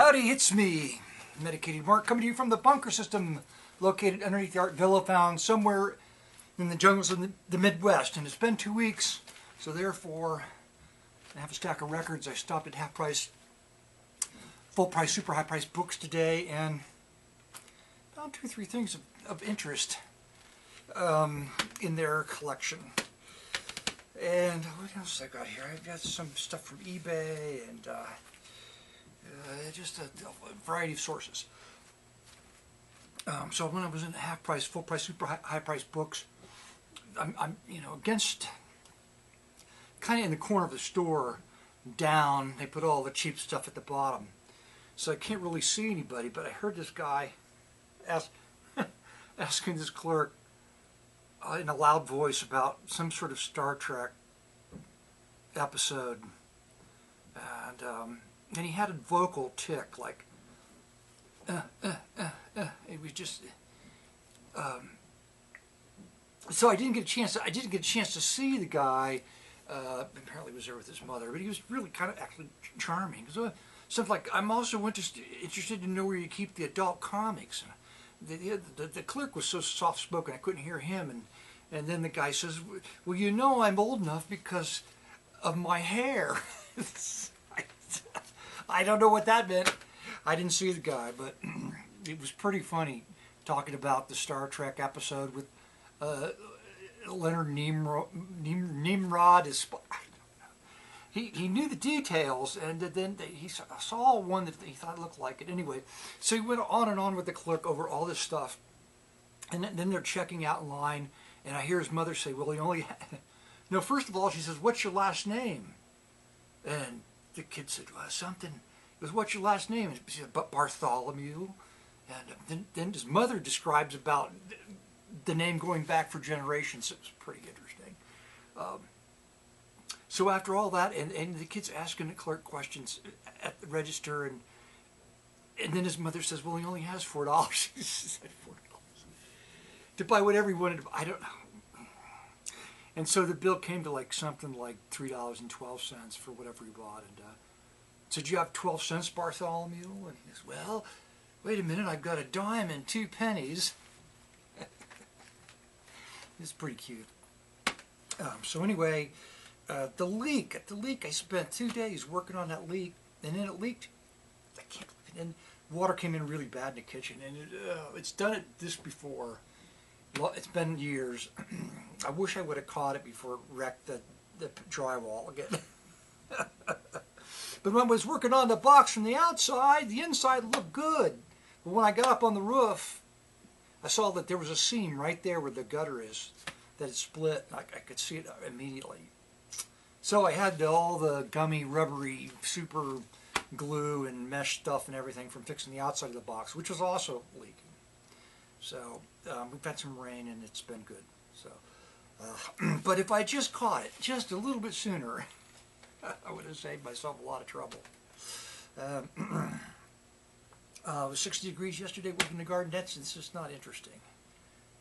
Howdy, it's me, Medicated Mark, coming to you from the bunker system located underneath the art villa found somewhere in the jungles of the Midwest. And it's been 2 weeks, so therefore I have a stack of records. I stopped at half price, full price, super high price books today and found 2 or 3 things of interest in their collection. And what else I got here? I've got some stuff from eBay and just a variety of sources. So when I was in half price, full price, super high price books, I'm against, kind of in the corner of the store, down. They put all the cheap stuff at the bottom, so I can't really see anybody. But I heard this guy asking this clerk in a loud voice about some sort of Star Trek episode, and he had a vocal tick, like it was just so I didn't get a chance to see the guy. Apparently he was there with his mother, but he was really kind of actually charming. So something like, I'm also interested to know where you keep the adult comics. The clerk was so soft spoken I couldn't hear him, and then the guy says, well, you know, I'm old enough because of my hair. I don't know what that meant. I didn't see the guy, but it was pretty funny talking about the Star Trek episode with Leonard Nimrod. He knew the details, and then he saw one that he thought looked like it. Anyway, so he went on and on with the clerk over all this stuff, and then they're checking out in line, and I hear his mother say, well, he only no, first of all, she says, what's your last name? And the kid said, well, something. He goes, what's your last name? And she said, Bartholomew. And then his mother describes about the name going back for generations. It was pretty interesting. So after all that, and the kid's asking the clerk questions at the register, and then his mother says, well, he only has $4. She said $4 to buy whatever he wanted. I don't know. And so the bill came to like something like $3.12 for whatever he bought. And said, you have 12 cents, Bartholomew? And he says, well, wait a minute, I've got a dime and 2 pennies. It's pretty cute. So anyway, the leak, I spent 2 days working on that leak, and then it leaked. I can't believe it. And water came in really bad in the kitchen, and it's done this before. Well, it's been years. I wish I would have caught it before it wrecked the drywall again. But when I was working on the box from the outside, the inside looked good. But when I got up on the roof, I saw that there was a seam right there where the gutter is, that it split. I could see it immediately. So I had all the gummy, rubbery, super glue and mesh stuff and everything from fixing the outside of the box, which was also leaking. So we've had some rain and it's been good. So, but if I just caught it just a little bit sooner, I would have saved myself a lot of trouble. It was 60 degrees yesterday working the garden. It's just not interesting.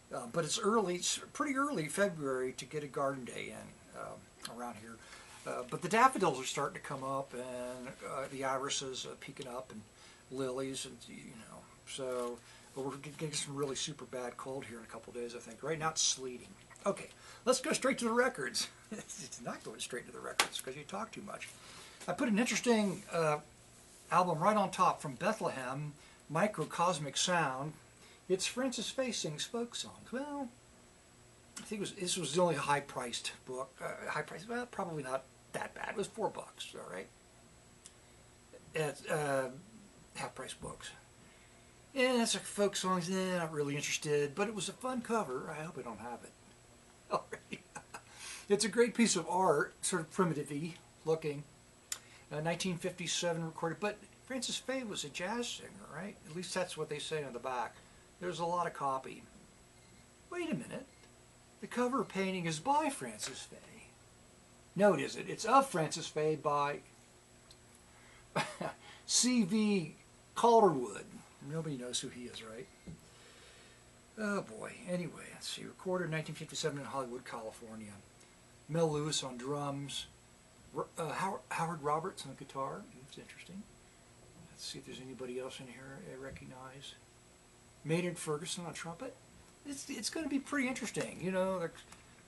But it's early. It's pretty early February to get a garden day in around here. But the daffodils are starting to come up, and the irises are peeking up, and lilies, and so. But we're getting some really super bad cold here in a couple of days, I think. Right now it's sleeting. Okay, let's go straight to the records. It's not going straight to the records because you talk too much. I put an interesting album right on top from Bethlehem, Microcosmic Sound. It's Francis Faye sings folk songs. Well, I think this was the only high-priced book. Well, probably not that bad. It was $4, all right? At half-price books. Yeah, it's like folk songs. Not really interested, but it was a fun cover. I hope I don't have it already. It's a great piece of art, sort of primitive-y looking. 1957 recorded, but Francis Faye was a jazz singer, right? At least that's what they say on the back. There's a lot of copy. Wait a minute. The cover painting is by Francis Faye. No, it isn't. It's of Francis Faye by C.V. Calderwood. Nobody knows who he is, right? Oh boy. Anyway, let's see. Recorded in 1957 in Hollywood, California. Mel Lewis on drums. Howard Roberts on guitar. It's interesting. Let's see if there's anybody else in here I recognize. Maynard Ferguson on trumpet. It's going to be pretty interesting. You know, like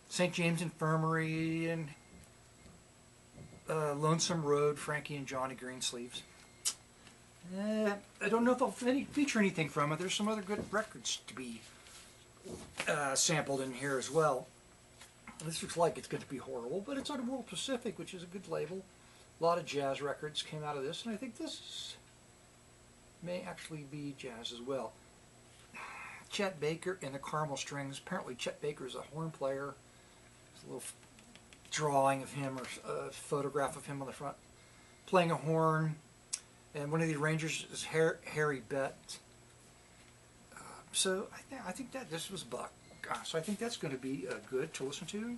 St. James Infirmary and Lonesome Road, Frankie and Johnny Greensleeves. I don't know if I'll feature anything from it. There's some other good records to be sampled in here as well. This looks like it's going to be horrible, but it's on World Pacific, which is a good label. A lot of jazz records came out of this, and I think this may actually be jazz as well. Chet Baker and the Carmel Strings. Apparently Chet Baker is a horn player. There's a little drawing of him or a photograph of him on the front playing a horn. And one of the arrangers is Harry Bett. So I think that this was Buck. So I think that's going to be good to listen to.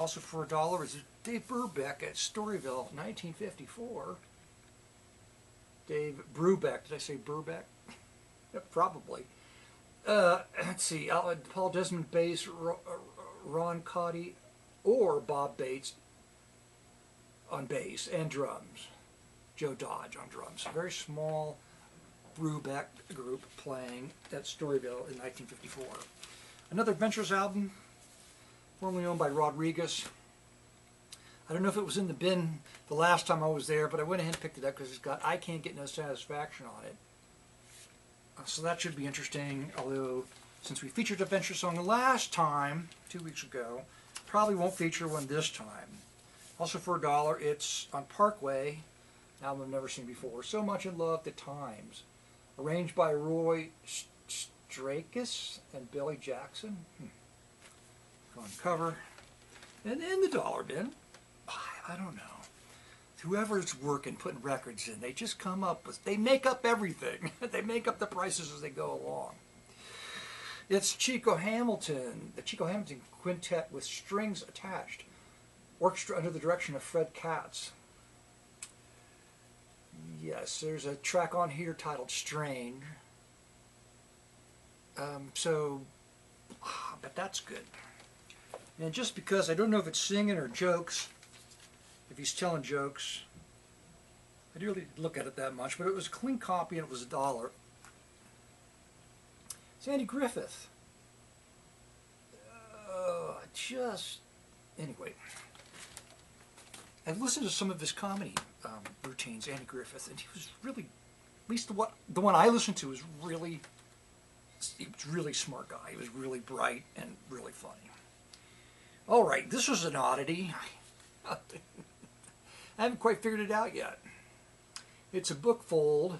Also for $1 is Dave Brubeck at Storyville, 1954. Dave Brubeck. Did I say Brubeck? Probably. Let's see. Paul Desmond bass, Ron Cotty, or Bob Bates on bass and drums. Joe Dodge on drums. A very small Brubeck group playing at Storyville in 1954. Another Ventures album, formerly owned by Rodriguez. I don't know if it was in the bin the last time I was there, but I went ahead and picked it up because it's got I Can't Get No Satisfaction on it. So that should be interesting, although since we featured a Venture song the last time, 2 weeks ago, probably won't feature one this time. Also for $1, it's on Parkway, an album I've never seen before, So Much in Love, The Times. Arranged by Roy Strakis and Billy Jackson. On cover. And in the dollar bin, I don't know. Whoever's working, putting records in, they just come up with, they make up everything. They make up the prices as they go along. It's Chico Hamilton, the Chico Hamilton Quintet with strings attached. Orchestra under the direction of Fred Katz. Yes, there's a track on here titled Strange. But that's good. And just because I don't know if it's singing or jokes, if he's telling jokes, I didn't really look at it that much, but it was a clean copy and it was $1. It's Andy Griffith. Anyway, I've listened to some of his comedy routines, Andy Griffith, and he was really, at least the one I listened to was really, he was a really smart guy. He was really bright and really funny. All right, this was an oddity. I haven't quite figured it out yet. It's a book fold.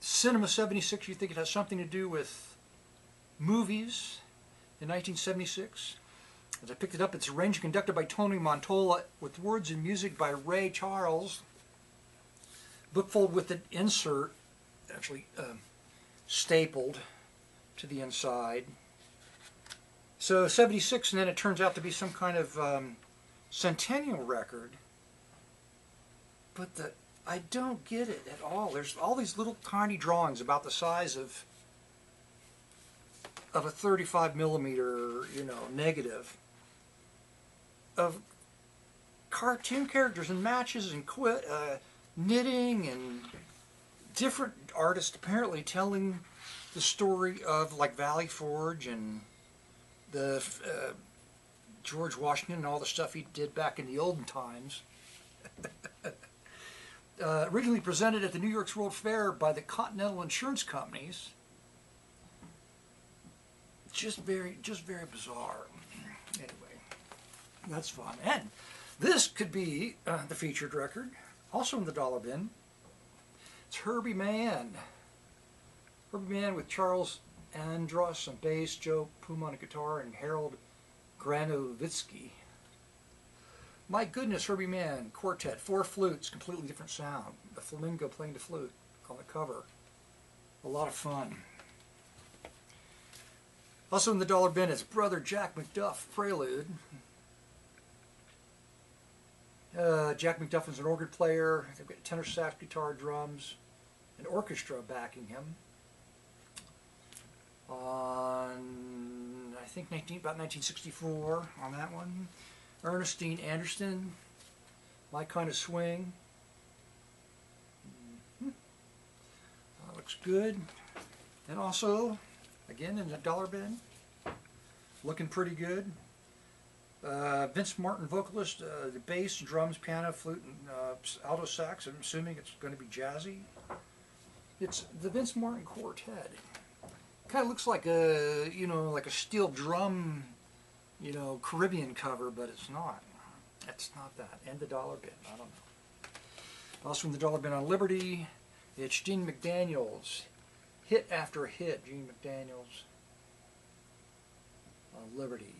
Cinema 76, you think it has something to do with movies in 1976. As I picked it up, it's arranged and conducted by Tony Montola with words and music by Ray Charles. Bookfold with an insert, actually stapled to the inside. So 76, and then it turns out to be some kind of centennial record. But I don't get it at all. There's all these little tiny drawings about the size of a 35 millimeter, negative of cartoon characters and matches and knitting and different artists apparently telling the story of like Valley Forge and the George Washington and all the stuff he did back in the olden times. Originally presented at the New York's World Fair by the Continental Insurance Companies. Just very bizarre. Anyway, that's fun. And this could be the featured record, also in the dollar bin. It's Herbie Mann. Herbie Mann with Charles Andrus on bass, Joe Puma on guitar, and Harold Granovitsky. My goodness, Herbie Mann quartet, 4 flutes, completely different sound. The flamingo playing the flute on the cover. A lot of fun. Also in the dollar bin is Brother Jack McDuff Prelude. Jack McDuff is an organ player. They've got tenor sax, guitar, drums, an orchestra backing him. On, I think, about 1964 on that one. Ernestine Anderson, My Kind of Swing. looks good. And also, again in the dollar bin, looking pretty good. Vince Martin vocalist, the bass, drums, piano, flute, and alto sax. I'm assuming it's going to be jazzy. It's the Vince Martin Quartet. Kind of looks like a, like a steel drum, Caribbean cover, but it's not. It's not that. And the dollar bin. I don't know. Also in the dollar bin on Liberty, it's Gene McDaniels. Hit after hit, Gene McDaniels on Liberty.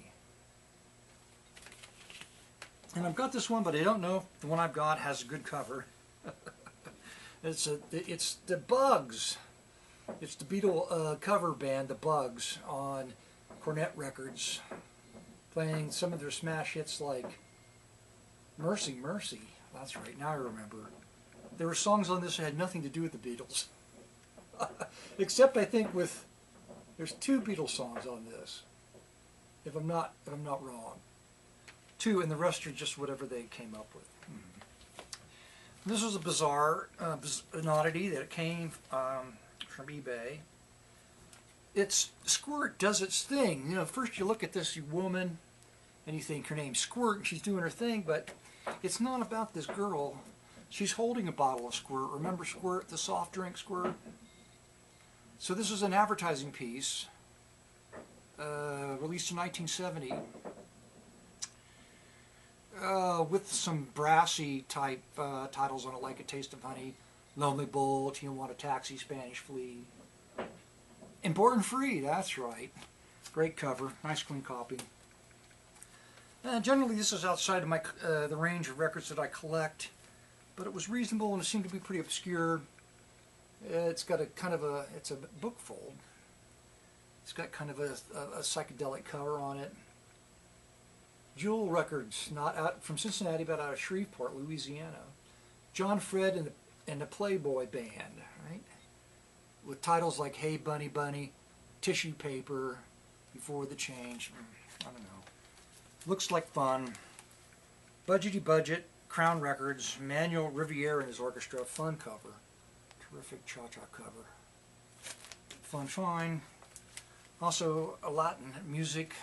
And I've got this one, but I don't know if the one I've got has a good cover. It's the Bugs. It's the Beatle cover band, the Bugs, on Cornet Records, playing some of their smash hits like Mercy, Mercy. That's right, now I remember. There were songs on this that had nothing to do with the Beatles. Except I think there's 2 Beatles songs on this, if I'm not wrong. 2, and the rest are just whatever they came up with. This was a bizarre an oddity that came from eBay. It's Squirt does its thing. First you look at this woman and you think her name's Squirt and she's doing her thing, but it's not about this girl. She's holding a bottle of Squirt. Remember Squirt, the soft drink Squirt? So this is an advertising piece released in 1970 with some brassy type titles on it, like A Taste of Honey, Lonely Bull, Tijuana Taxi, Spanish Flea. Important free, that's right. Great cover, nice clean copy. Generally this is outside of my the range of records that I collect, but it was reasonable and it seemed to be pretty obscure. It's got a kind of it's a book fold. It's got kind of a psychedelic cover on it. Jewel Records, not out from Cincinnati, but out of Shreveport, Louisiana. John Fred and the Playboy Band, right? With titles like Hey Bunny Bunny, Tissue Paper, Before the Change. I don't know. Looks like fun. Budgety Budget, Crown Records, Manuel Riviera and his orchestra, fun cover. Terrific cha-cha cover. Fun find. Also a Latin music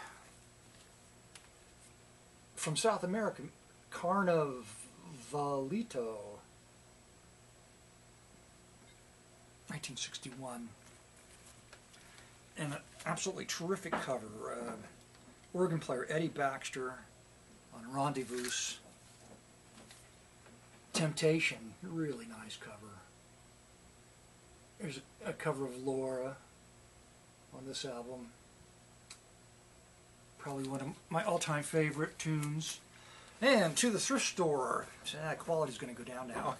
from South America, Carnavalito. (1961). And an absolutely terrific cover. Organ player Eddie Baxter on Rendezvous. Temptation, really nice cover. There's a cover of Laura on this album. Probably one of my all-time favorite tunes. And To the Thrift Store. So that quality's going to go down now.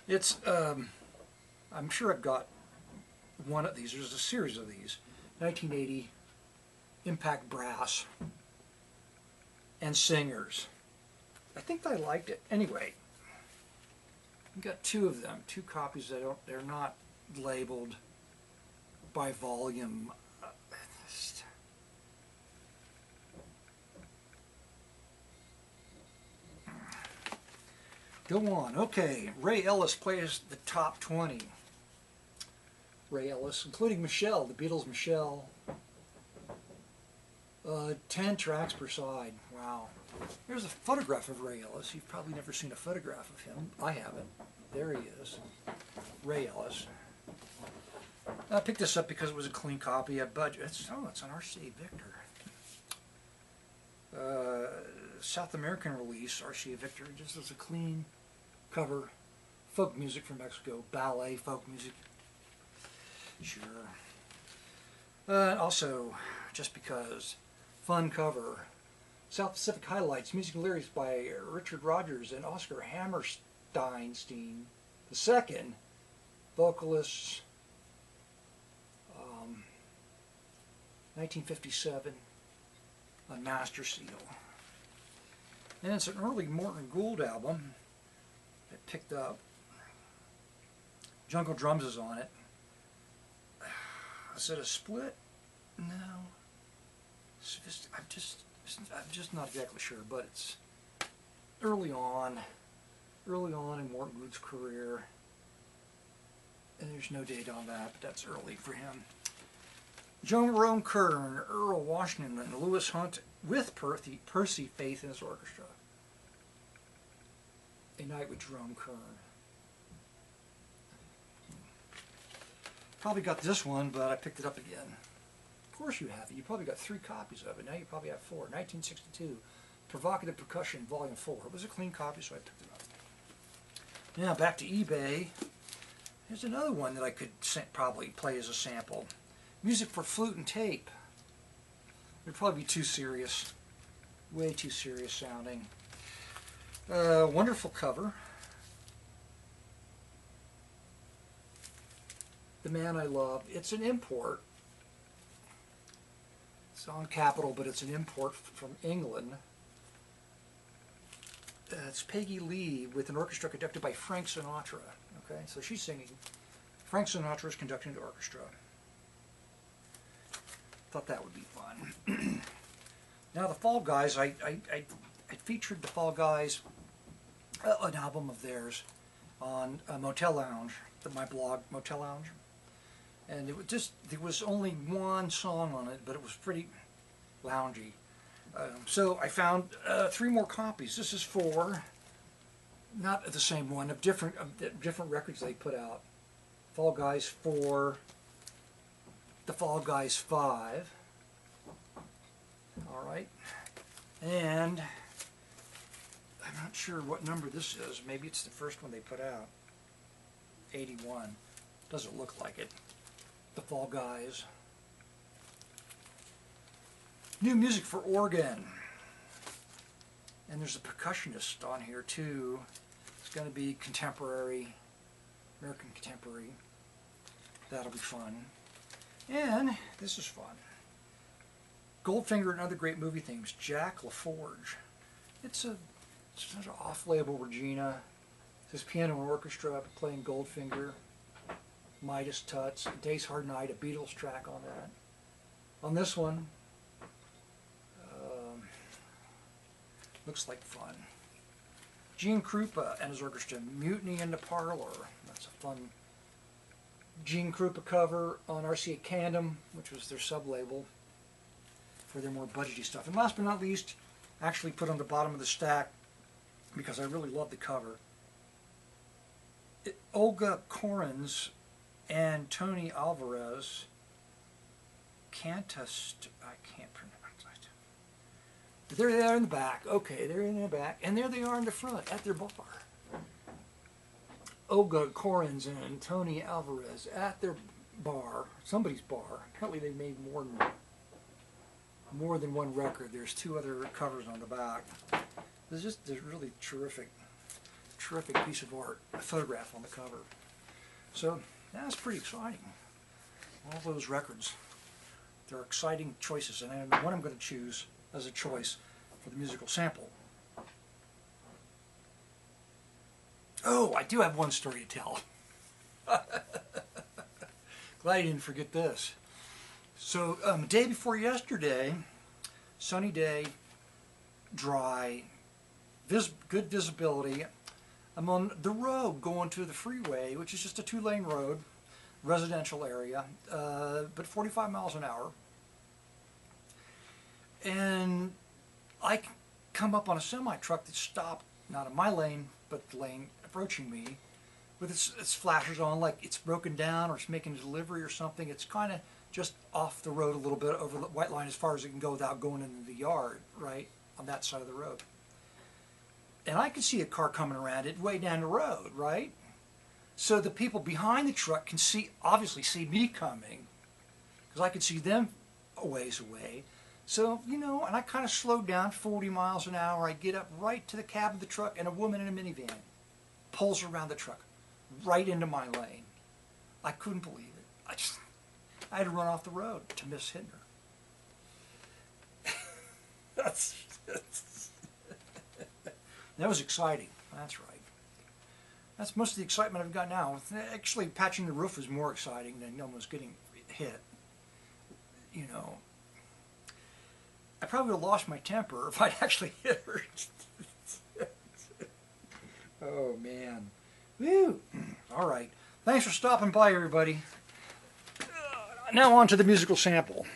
It's, I'm sure I've got one of these. There's a series of these. 1980, Impact Brass, and Singers. I think I liked it. Anyway, I've got 2 of them. 2 copies that they're not labeled by volume. Go on. Okay, Ray Ellis plays the top 20. Ray Ellis, including Michelle, the Beatles' Michelle. 10 tracks per side. Wow. Here's a photograph of Ray Ellis. You've probably never seen a photograph of him. I haven't. There he is. Ray Ellis. I picked this up because it was a clean copy at budget. It's an RCA Victor. South American release, RCA Victor, just as a clean cover. Folk music from Mexico. Ballet, folk music. Sure. Also, just because, fun cover. South Pacific Highlights, music and lyrics by Richard Rodgers and Oscar Hammerstein, the second, vocalists, 1957, on Master Seal. And it's an early Morton Gould album I picked up. Jungle Drums is on it. Is it a split? No. I'm just not exactly sure, but it's early on in Morton Gould's career. And there's no date on that, but that's early for him. Jerome Kern, Earl Washington, and Lewis Hunt with Percy Faith in his orchestra. A Night with Jerome Kern. Probably got this one, but I picked it up again. Of course you have it. You probably got 3 copies of it. Now you probably have 4. 1962, Provocative Percussion, Volume 4. It was a clean copy, so I picked it up. Now back to eBay. Here's another one that I could probably play as a sample. Music for Flute and Tape. It would probably be too serious. Way too serious sounding. Wonderful cover. The Man I Love. It's an import. It's on Capitol, but it's an import from England. It's Peggy Lee with an orchestra conducted by Frank Sinatra. Okay, so she's singing. Frank Sinatra is conducting the orchestra. Thought that would be fun. Now the Fall Guys, I featured the Fall Guys, an album of theirs, on Motel Lounge, my blog, Motel Lounge. And there was only one song on it, but it was pretty loungy. So I found 3 more copies. This is for, not the same one, of different records they put out. Fall Guys 4, the Fall Guys 5. All right. And I'm not sure what number this is. Maybe it's the first one they put out. 81. Doesn't look like it. The Fall Guys. New music for organ. And there's a percussionist on here too. It's going to be contemporary, American contemporary. That'll be fun. And this is fun. Goldfinger and Other Great Movie Themes, Jack LaForge. It's an off-label Regina. It says piano and orchestra playing Goldfinger. Midas Touch, Day's Hard Night, a Beatles track on that. On this one, looks like fun. Gene Krupa and his orchestra, Mutiny in the Parlor. That's a fun Gene Krupa cover on RCA Candom, which was their sub-label for their more budgety stuff. And last but not least, actually put on the bottom of the stack, because I really love the cover, Olga Korin's and Tony Alvarez, Cantast, I can't pronounce it. But there they are in the back. Okay, they're in the back. And there they are in the front at their bar. Olga Korin's and Tony Alvarez at their bar, somebody's bar. Apparently they made more than one record. There's 2 other covers on the back. There's really terrific piece of art, a photograph on the cover. So that's pretty exciting. All those records. They're exciting choices, and I know what I'm going to choose as a choice for the musical sample. Oh, I do have one story to tell. Glad I didn't forget this. So, day before yesterday, sunny day, dry, good visibility. I'm on the road going to the freeway, which is just a 2-lane road, residential area, but 45 miles an hour. And I come up on a semi-truck that stopped, not in my lane, but the lane approaching me, with its flashers on, like it's broken down or it's making a delivery or something. It's kind of just off the road a little bit over the white line as far as it can go without going into the yard, right, on that side of the road. And I can see a car coming around it way down the road, right? So the people behind the truck can obviously see me coming, because I can see them a ways away. So, and I kind of slowed down 40 miles an hour. I get up right to the cab of the truck, and a woman in a minivan pulls around the truck, right into my lane. I couldn't believe it. I had to run off the road to miss hitting her. That was exciting. That's right. That's most of the excitement I've got now. Actually, patching the roof was more exciting than almost getting hit. I probably would have lost my temper if I'd actually hit her. Oh, man. Woo! All right. Thanks for stopping by, everybody. Now on to the musical sample.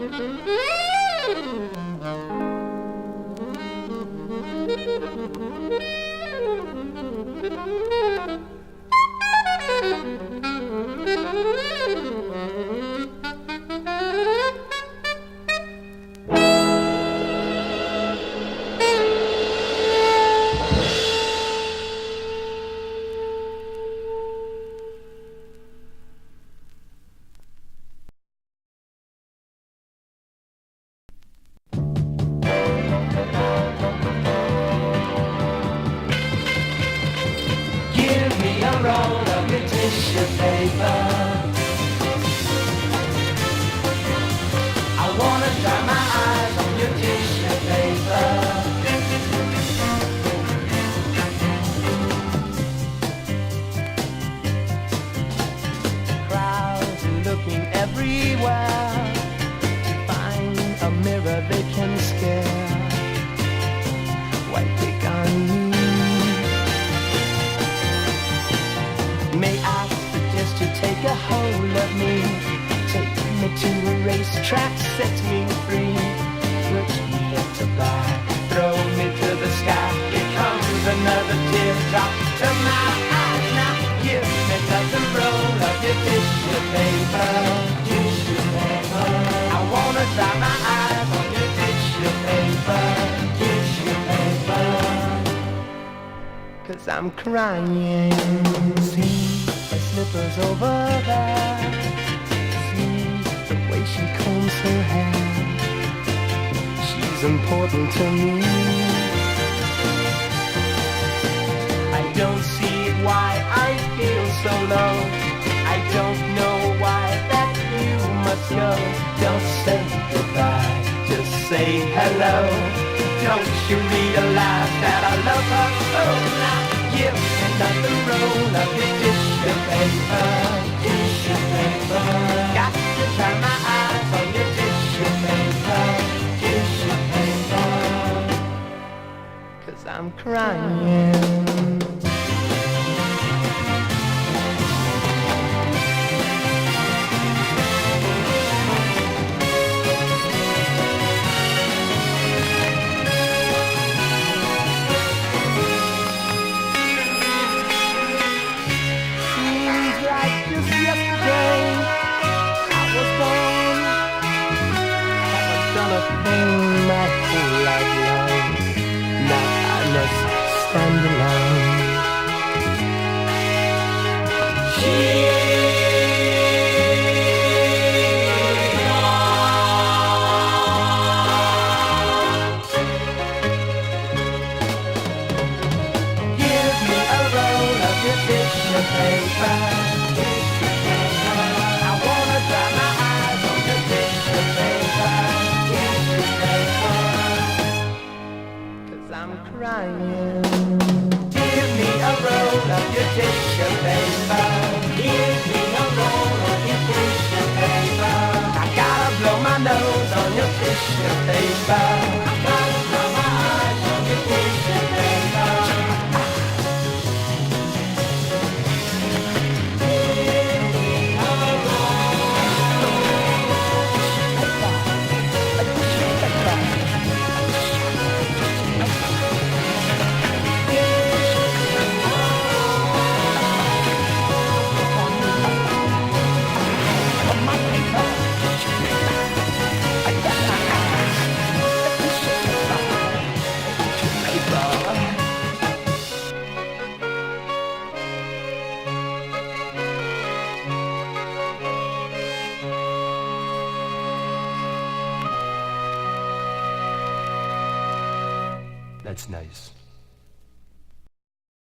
Give me a roll of your tissue paper. I wanna dry my eyes on your tissue paper. Crowds looking everywhere to find a mirror they can scare. Why pick on me? May I suggest you take a hold of me? Take me to a racetrack, set me free. Put me into black, throw me to the sky. Here comes another teardrop to my eyes. Now give me just a roll of your tissue paper. Tissue paper. I wanna dry my eyes on your tissue paper. Tissue paper. 'Cause I'm crying. See her slippers over there. See the way she combs her hair. She's important to me. I don't see why I feel so low. I don't know why that you must go. Don't say goodbye, just say hello. Don't you realize that I love her so now? Give me another roll of your tissue paper. Tissue paper. Got to dry my eyes on your tissue paper. Tissue paper. 'Cause I'm crying. Stand alone. Give me a roll of your tissue paper. I wanna dry my eyes on your tissue paper. Tissue paper. 'Cause I'm crying. Give me a roll of your tissue paper. Give me a roll of your tissue paper. I gotta blow my nose on your tissue paper. I gotta blow my eyes on your tissue paper. Give me a That's nice.